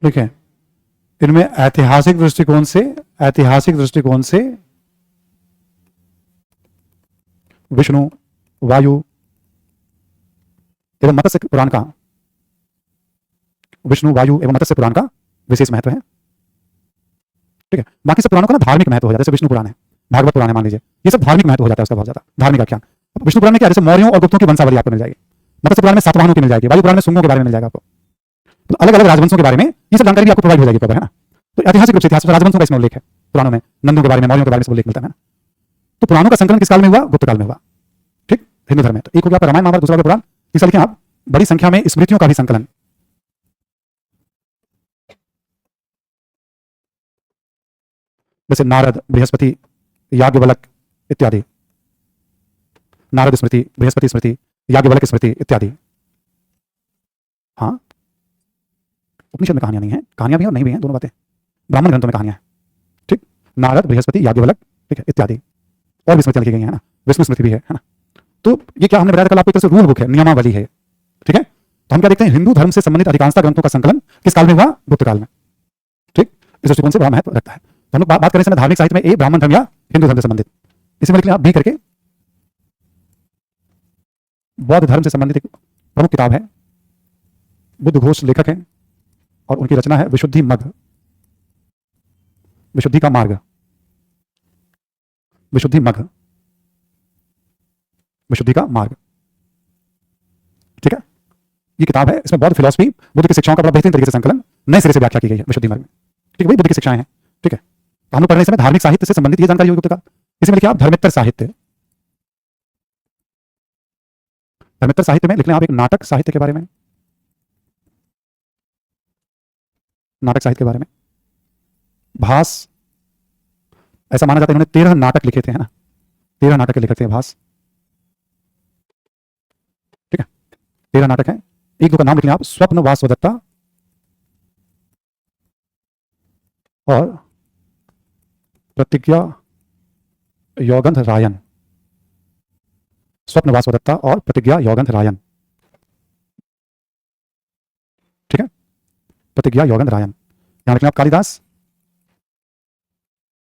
ठीक है। इनमें ऐतिहासिक दृष्टिकोण से विष्णु, वायु एवं मत्स्य पुराण का विशेष महत्व है। ठीक है। बाकी सब पुराणों का ना धार्मिक महत्व हो जाता है, जैसे विष्णु पुराण है, भागवत पुराण है, मान लीजिए, ये सब धार्मिक महत्व हो जाता है उसका बहुत ज्यादा, धार्मिक आख्यान। विष्णु पुराण में क्या, जैसे मौर्यों और गुप्तों की वंशावली आपको मिल जाएगी, मत्स्य पुराण में सातवाहनों की मिल जाएगी, वायु पुराण में शुंगों के बारे में मिल जाएगा आपको, तो अलग अलग राजवंशों के बारे में ये सब जानकारी भी आपको प्रोवाइड हो जाएगी, है ना। तो ऐतिहासिक रूप से इतिहास राजवंशों का इसमें उल्लेख है पुराणों में, नंदों के बारे में, मौर्यों के बारे में सब उल्लेख मिलता है ना। तो पुराणों का संकलन किस काल में हुआ? गुप्त काल में हुआ। ठीक, हिंदू धर्म में। तो एक हो गया रामायण महाभारत, दूसरा पुराण, तीसरा लिखें आप बड़ी संख्या में स्मृतियों का भी संकलन। जैसे नारद, बृहस्पति, याज्ञवल्क इत्यादि, नारद स्मृति, बृहस्पति स्मृति, याज्ञवल्क स्मृति इत्यादि। हाँ, उपनिषद में कहानियां नहीं है, कहानियां भी हैं और नहीं भी हैं, दोनों बातें। ब्राह्मण ग्रंथों में कहानियां हैं। ठीक, नारद, बृहस्पति, याज्ञवल्क, ठीक है, इत्यादि, और भी स्मृतियां लिखी गई हैं ना, विष्णु स्मृति भी है ना। तो ये क्या हमने बताया कल आपको, एक तरह से रूल बुक है, नियमावली है। ठीक है। तो हम क्या देखते हैं, हिंदू धर्म से संबंधित अधिकांशतः ग्रंथों का संकलन किस काल में हुआ? गुप्त काल में। ठीक, इस दृष्टिकोण से बड़ा महत्व रखता है। तो हम लोग बात करें समय धार्मिक साहित्य में ए ब्राह्मण धर्म या हिंदू धर्म से संबंधित, इसी में लिख लें आप बी करके। बौद्ध धर्म से संबंधित एक प्रमुख किताब है, बुद्ध घोष लेखक है, और उनकी रचना है विशुद्धि मग, विशुद्धि का मार्ग, विशुद्धि मग, विशुद्धि का मार्ग। ठीक है, ये किताब है, इसमें बौद्ध फिलॉसफी, बुद्ध की शिक्षाओं का बड़ा बेहतरीन तरीके से संकलन नए सिरे से व्याख्या की गई है विशुद्धि मग में। ठीक है, वही बुद्ध की शिक्षाएं हैं। ठीक है, तो हम लोग पढ़ने समय धार्मिक साहित्य से संबंधित ये जानकारी होगी गुप्त काल। इसमें लिखिए आप धर्मेत्तर साहित्य। धर्मेत्तर साहित्य में लिख लें आप एक नाटक साहित्य के बारे में, नाटक साहित्य के बारे में। भास, ऐसा माना जाता है इन्होंने 13 नाटक लिखे थे, है ना, 13 नाटक के लेखक थे भास। ठीक है, 13 नाटक हैं। एक दो का नाम लिख लें आप, स्वप्न वासवदत्ता और प्रतिज्ञा यौगंध रायन, स्वप्न वासवदत्ता और प्रतिज्ञा यौगंध रायन। ठीक है, प्रतिज्ञा यौगंध रायन। यहां लिख लें आप कालिदास,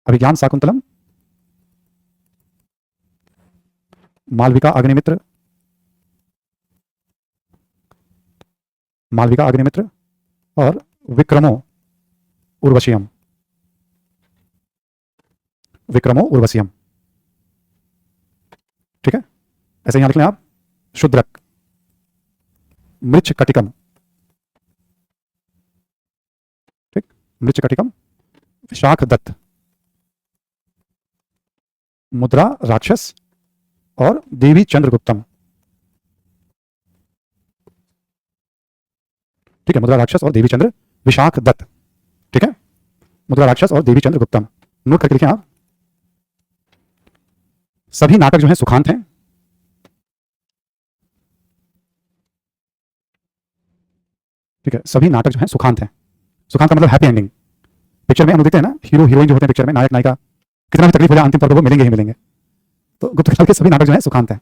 अभिज्ञान शाकुंतलम, मालविका अग्निमित्र, मालविका अग्निमित्र और विक्रमो उर्वशीयम, विक्रमो उर्वशीयम। ठीक है, ऐसे यहां लिख लें आप शूद्रक, मृच्छ कटिकम, ठीक, मृच्छ कटिकम, विशाख दत्त, मुद्रा राक्षस और देवी चंद्रगुप्तम। ठीक है, मुद्रा राक्षस और देवी चंद्र, विशाख दत्त। ठीक है, मुद्रा राक्षस और देवी चंद्रगुप्तम, नोट करके लिखें आप। सभी नाटक जो हैं सुखांत हैं। ठीक है, सभी नाटक जो हैं सुखांत हैं। सुखांत का मतलब हैप्पी एंडिंग। पिक्चर में हम देखते हैं ना, हीरो हीरोइन जो होते हैं पिक्चर में, नायक नायिका, कितना भी तकलीफ हो जाए अंतिम तौर पर वो मिलेंगे ही मिलेंगे। तो गुप्त काल के सभी नाटक जो हैं सुखांत हैं।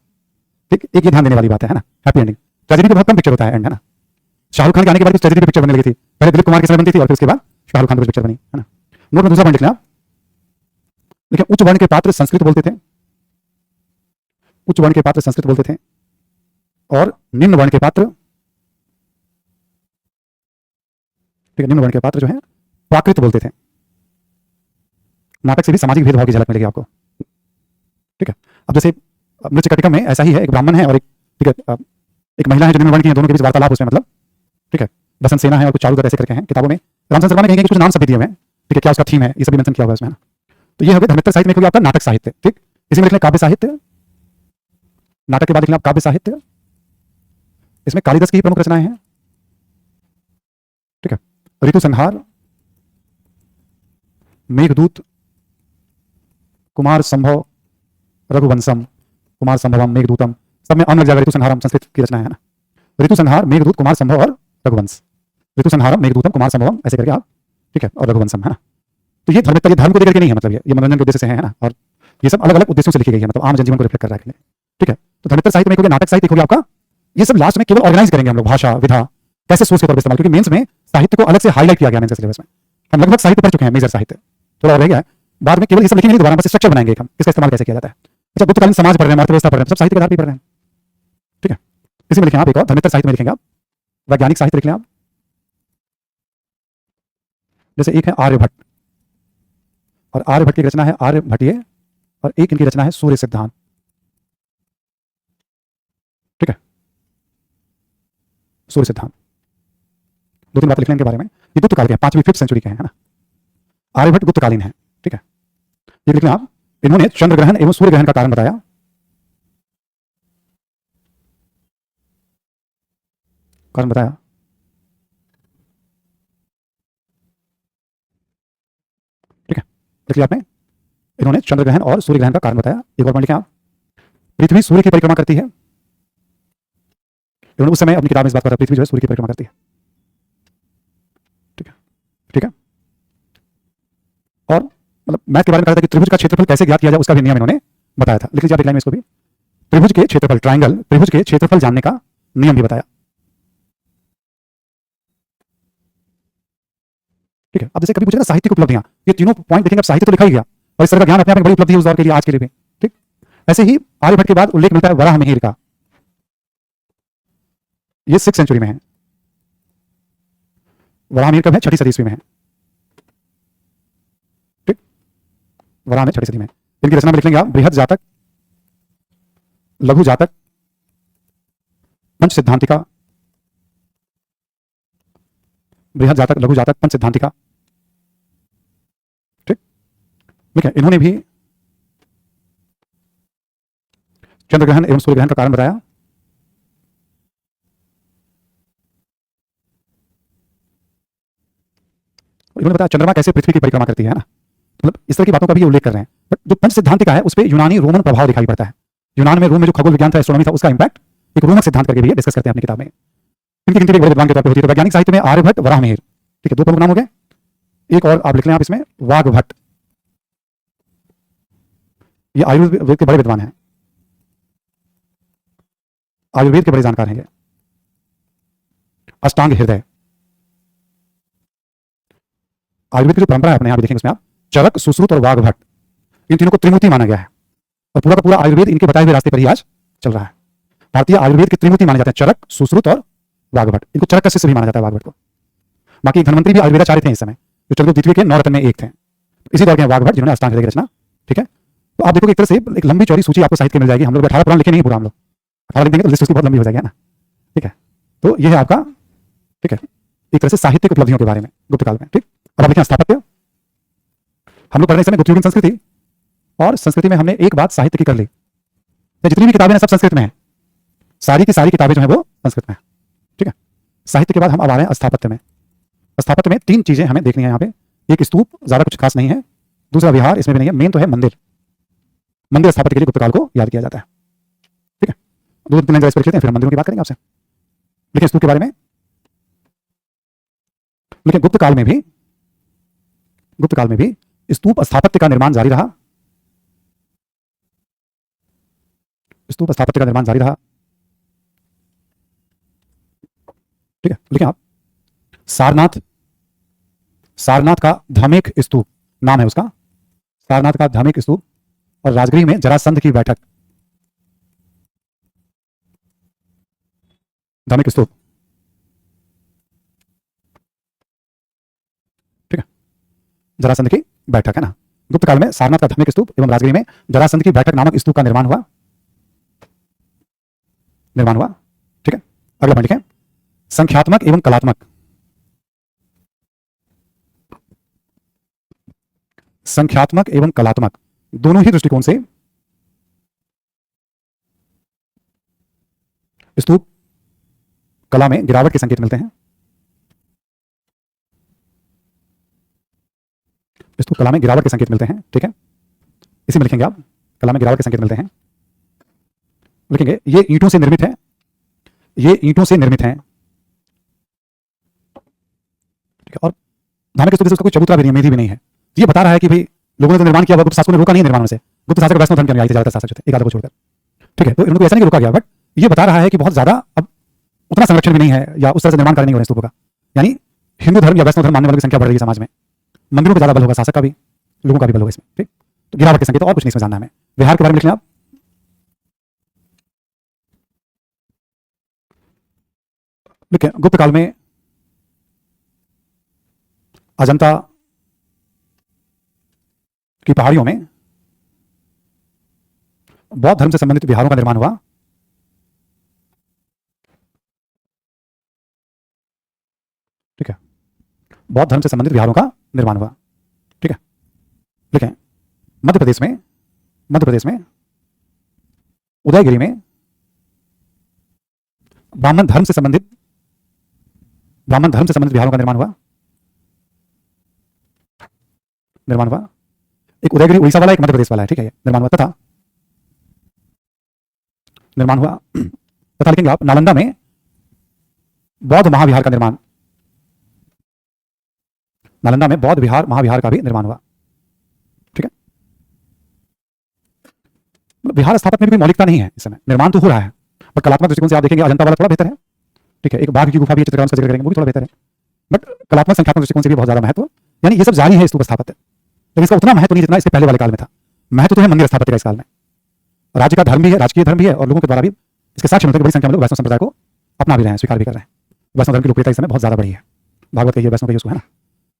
ठीक, एक ये ध्यान देने वाली बात है ना, हैप्पी एंडिंग। ट्रेजेडी पे बहुत कम पिक्चर होता है एंड, है ना। शाहरुख खान के आने के बाद ट्रेजेडी पे पिक्चर बनने लगी थी, पहले दिलीप कुमार के समय बनती थी और फिर उसके बाद शाहरुख खान की पिक्चर बनी, है ना। नोट में दूसरा पॉइंट लिख लें आप। देखिए, उच्च वर्ण के पात्र संस्कृत बोलते थे, उच्च वर्ण के पात्र संस्कृत बोलते थे, और निम्न वर्ण के पात्र, ठीक है, निम्न वर्ण के पात्र जो है प्राकृत बोलते थे। नाटक से भी सामाजिक भेदभाव की झलक मिलेगी आपको। ठीक है, अब जैसे मृच्छ कटिकम में ऐसा ही है, एक ब्राह्मण है और एक, ठीक है, एक महिला है जो निम्न वर्ण की है, दोनों के बीच वार्तालाप उसमें, मतलब, ठीक है, बसंत सेना है और कुछ चारुदत्त ऐसे करके हैं किताबों में। रामचंद्र शर्मा ने कहीं कुछ नाम सब भी दिए हुए हैं। ठीक है, क्या उसका थीम है, ये सभी मेंशन किया हुआ है उसमें। तो ये हो गया धर्मेत्तर साहित्य में, हो गया आपका नाटक साहित्य। ठीक, इसी में लिख लें काव्य साहित्य, नाटक के बाद लिख लें आप काव्य साहित्य। इसमें कालिदास की ही प्रमुख रचनाएं हैं। ठीक है, ऋतु संहार, मेघदूत, कुमार संभव, रघुवंशम, कुमार संभवम, मेघदूतम, सब में अम लग जाएगा। ऋतु संहारम संस्कृत की रचना है ना। ऋतु संहार, मेघदूत, कुमार संभव और रघुवंश। ऋतु संहारम, मेघदूतम, कुमार संभवम, ऐसे करके आप, ठीक है, और रघुवंशम, है ना। तो ये धर्मेत्तर, ये धर्म को लेकर के नहीं है, मतलब ये मनोरंजन के उद्देश्य से है ना, और ये सब अलग अलग उद्देश्यों से लिखी गई है, मतलब आम जनजीवन को रिफ्लेक्ट कर रहा है। ठीक है, तो धर्मेत्तर साहित्य में नाटक साहित्य हो गया आपका। ये सब लास्ट में केवल ऑर्गेनाइज करेंगे हम लोग, भाषा, विधा, कैसे सोर्स के तौर पर इस्तेमाल, क्योंकि मेंस में साहित्य को अलग से हाईलाइट किया गया मेंस के सिलेबस में। हम लगभग साहित्य पढ़ चुके हैं, मेजर साहित्य थोड़ा और रह गया है, बाद में केवल ये सब लिखेंगे नहीं, दोबारा बस स्ट्रक्चर बनाएंगे हम, इसका इस्तेमाल कैसे किया जाता है। अच्छा, गुप्तकालीन समाज पढ़ रहे हैं, अर्थव्यवस्था पढ़ रहे हैं, सब साहित्य के आधार पर पढ़ रहे हैं, ठीक है। इसी में लिखें आप, एक और धर्मेतर साहित्य में लिखेंगे आप, वैज्ञानिक साहित्य लिख लें आप, जैसे एक है आर्यभट्ट, और आर्यभट्ट की रचना है आर्यभट्टीय, और एक इनकी रचना है सूर्य सिद्धांत, ठीक है, सूर्य सिद्धांत। दो तीन बात लिख लें इनके बारे में। ये गुप्तकाल के हैं, 5वीं 5th सेंचुरी के हैं, है ना। आर्यभट्ट गुप्तकालीन है, ठीक है। ये लिख लें आप, इन्होंने चंद्र ग्रहण एवं सूर्य ग्रहण का कारण बताया, कारण बताया, ठीक है, लिख लिया आपने। इन्होंने चंद्र ग्रहण और सूर्य ग्रहण का कारण बताया। एक और पॉइंट लिखें आप, पृथ्वी सूर्य की परिक्रमा करती है, इन्होंने उस समय अपनी किताब में इस बात कहा, पृथ्वी जो है सूर्य की परिक्रमा करती है, ठीक है, ठीक है। और मतलब मैथ के बारे में कहा था कि त्रिभुज का क्षेत्रफल कैसे ज्ञात किया जाए, उसका भी नियम इन्होंने बताया था। लिख लीजिए आप एक लाइन में इसको भी, त्रिभुज के क्षेत्रफल, ट्रायंगल त्रिभुज के क्षेत्रफल जानने का नियम भी बताया, ठीक है। अब जैसे कभी पूछेगा साहित्यिक उपलब्धियां, ये तीनों पॉइंट देखेंगे, अब साहित्य तो लिखा ही गया, और इस तरह का ज्ञान अपने आप में बड़ी उपलब्धि है उस दौर के लिए, आज के लिए भी, ठीक। ऐसे ही आर्यभट्ट के बाद उल्लेख मिलता है वराहमिहिर का, ये 6th सेंचुरी में है। वराहमिहिर कब है? 6ठी सदी ईस्वी में है, ठीक। वराह में 6ठी सदी में। इनकी रचना में लिख लेंगे आप, बृहद जातक, लघु जातक, पंच सिद्धांतिका, बृहद जातक, लघु जातक, पंच सिद्धांतिका, ठीक, ठीक है। इन्होंने भी चंद्र ग्रहण एवं सूर्य ग्रहण का कारण बताया, इन्होंने बताया चंद्रमा कैसे पृथ्वी की परिक्रमा करती है ना, मतलब इस तरह की बातों का भी उल्लेख कर रहे हैं। बट जो पंच सिद्धांतिका है उस पर यूनानी रोमन प्रभाव दिखाई पड़ता है। यूनान में, रोम में जो खगोल विज्ञान था, एस्ट्रोनॉमी था, उसका इंपैक्ट एक रोमक सिद्धांत करके भी है, डिस्कस करते हैं अपनी किताब में। इनकी गिनती बड़े विद्वान के तौर पर होती है। तो वैज्ञानिक साहित्य में आर्यभट्ट, वराहमिहिर, ठीक है, दो प्रमुख नाम हो गए। एक और आप लिख लें आप इसमें, वाग्भट्ट, ये आयुर्वेद के बड़े विद्वान हैं, आयुर्वेद के बड़े जानकार हैं ये। अष्टांग हृदय, आयुर्वेद की जो परंपरा है अपने यहां भी देखेंगे उसमें आप, चरक, सुश्रुत और वाग्भट्ट, इन तीनों को त्रिमूर्ति माना गया है, और पूरा का पूरा आयुर्वेद इनके बताए हुए रास्ते पर ही आज चल रहा है। भारतीय आयुर्वेद के त्रिमूर्ति माने जाते हैं, चरक, सुश्रुत और वाग्भट्ट। इनको चरक का शिष्य भी माना जाता है वाग्भट्ट को। बाकी धनवंतरी भी आयुर्वेदाचार्य थे इस समय, जो चंद्रगुप्त द्वितीय के 9 रत्न में एक थे, इसी दौर के वाग्भट्ट जिन्होंने अष्टांग हृदय की रचना, ठीक है। तो आप देखो एक तरह से एक लंबी चौड़ी सूची आपको साहित्य मिल जाएगी। हम लोग 18 पुराण लिखे नहीं पूरा, हम लोग 18 लिख देंगे तो लिस्ट उसकी बहुत लंबी हो जाएगी, है ना, ठीक है। तो ये है आपका, ठीक है, एक तरह से साहित्यिक उपलब्धियों के बारे में गुप्तकाल में, ठीक। अब आप देखें स्थापत्य, हम लोग पढ़ रहे हैं गुप्तयुगीन संस्कृति, और संस्कृति में हमने एक बात साहित्य की कर ली, जितनी भी किताबें हैं सब संस्कृत में है, सारी की सारी किताबें जो है वो संस्कृत में है, ठीक है। साहित्य के बाद हम अब आ रहे हैं स्थापत्य में। स्थापत्य में 3 चीजें हमें देखनी है यहाँ पे। एक स्तूप, ज्यादा कुछ खास नहीं है, दूसरा विहार, इसमें भी नहीं है, मेन तो है मंदिर। मंदिर स्थापत्य के लिए गुप्तकाल को याद किया जाता है, ठीक है। 2-3 लाइन इस पर लिख लेते हैं, फिर मंदिरों की बात करेंगे आपसे। लेकिन स्तूप के बारे में, लेकिन गुप्तकाल में भी स्तूप स्थापत्य का निर्माण जारी रहा, स्तूप स्थापत्य का निर्माण जारी रहा, ठीक है। लिखें आप, सारनाथ का धमेक स्तूप नाम है उसका, सारनाथ का धमेक स्तूप, और राजगृह में जरासंध की बैठक, धमेक स्तूप, ठीक है, जरासंध की बैठक, है ना। गुप्तकाल में सारनाथ का धमेक स्तूप एवं राजगृह में जरासंध की बैठक नामक स्तूप का निर्माण हुआ, ठीक है। अगला पॉइंट लिखें, संख्यात्मक एवं कलात्मक, संख्यात्मक एवं कलात्मक दोनों ही दृष्टिकोण से स्तूप कला में गिरावट के संकेत मिलते हैं, स्तूप कला में गिरावट के संकेत मिलते हैं, ठीक है। इसी में लिखेंगे आप, कला में गिरावट के संकेत मिलते हैं, लिखेंगे ये ईंटों से निर्मित है, ये ईंटों से निर्मित है, ठीक है। और धार्मिक स्तूप, उसका कोई चबूतरा भी नहीं है, मेधी भी नहीं है, ये बता रहा है कि भाई लोगों ने तो निर्माण किया, गुप्त शासकों ने रोका नहीं निर्माण से। गुप्त शासक वैष्णव धर्म के अनुयायी थे, ज्यादातर शासक थे, एक आध को छोड़कर, ठीक है। तो इनको ऐसा नहीं कि रोका गया, बट ये बता रहा है कि बहुत ज्यादा अब उतना संरक्षण भी नहीं है या उस तरह से निर्माण कार्य नहीं हो रहे स्तूपों का। यानी हिंदू धर्म या वैष्णव धर्म मानने वालों की संख्या बढ़ रही है समाज में, मंदिरों पर ज्यादा बल होगा, शासक का भी, लोगों का भी बल होगा इसमें। ठीक, तो गिरावट के संकेत, और कुछ नहीं इसमें जानना हमें। बिहार के बारे में लिख लें आप। देखिए, गुप्त काल में अजंता की पहाड़ियों में बौद्ध धर्म से संबंधित विहारों का निर्माण हुआ। ठीक है, बौद्ध धर्म से संबंधित विहारों का निर्माण हुआ। ठीक है, लिखें, मध्य प्रदेश में उदयगिरी में ब्राह्मण धर्म से संबंधित विहारों का निर्माण हुआ। एक उदयगिरी उड़ीसा वाला, एक मध्य प्रदेश वाला है। ठीक है, निर्माण हुआ तथा लिखेंगे आप, नालंदा में बौद्ध महाविहार का निर्माण, नालंदा में बौद्ध विहार महाविहार का भी निर्माण हुआ। ठीक है, विहार स्थापत्य में भी मौलिकता नहीं है इस समय, निर्माण तो हो रहा है, बट कलात्मक दृष्टिकोण से आप देखेंगे अजंता वाला थोड़ा बेहतर है। ठीक है, एक बाघ की गुफा भी चित्रकला का जिक्र करेंगे, वो भी थोड़ा बेहतर है, बट कलात्मक संख्यात्मक दृष्टिकोण से भी बहुत ज्यादा महत्व, यानी ये सब जारी है स्तूप स्थापत्य, लेकिन इसका उतना महत्व नहीं जितना इसके पहले वाले काल में था। महत्व तो है मंदिर स्थापत्य का इस काल में, राज्य का धर्म भी है, राजकीय धर्म भी है, और लोगों के द्वारा भी इसके साक्ष्य मिलते हैं कि बड़ी संख्या में लोग वैष्णव संप्रदाय को अपना भी रहे हैं, स्वीकार भी कर रहे हैं। वैष्णव धर्म की लोकप्रियता इस समय बहुत ज्यादा बढ़ी है, भागवत कहिए, वैष्णव कहिए उसको, है ना।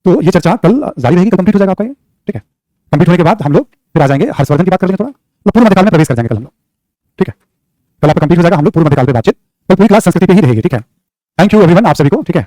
तो ये चर्चा कल जारी रहेगी, कल कंप्लीट हो जाएगा आपका ये। ठीक है, कंप्लीट होने के बाद हम लोग फिर आ जाएंगे हर्षवर्धन की बात कर लेंगे, थोड़ा पूर्व मध्यकाल में प्रवेश कर जाएंगे कल हम लोग। ठीक है, कल आपका कंप्लीट हो जाएगा, हम लोग पूर्व मध्यकाल पे बातचीत, कल पूरी क्लास संस्कृति पे ही रहेगी। ठीक है, थैंक यू एवरीवन, आप सभी को। ठीक है।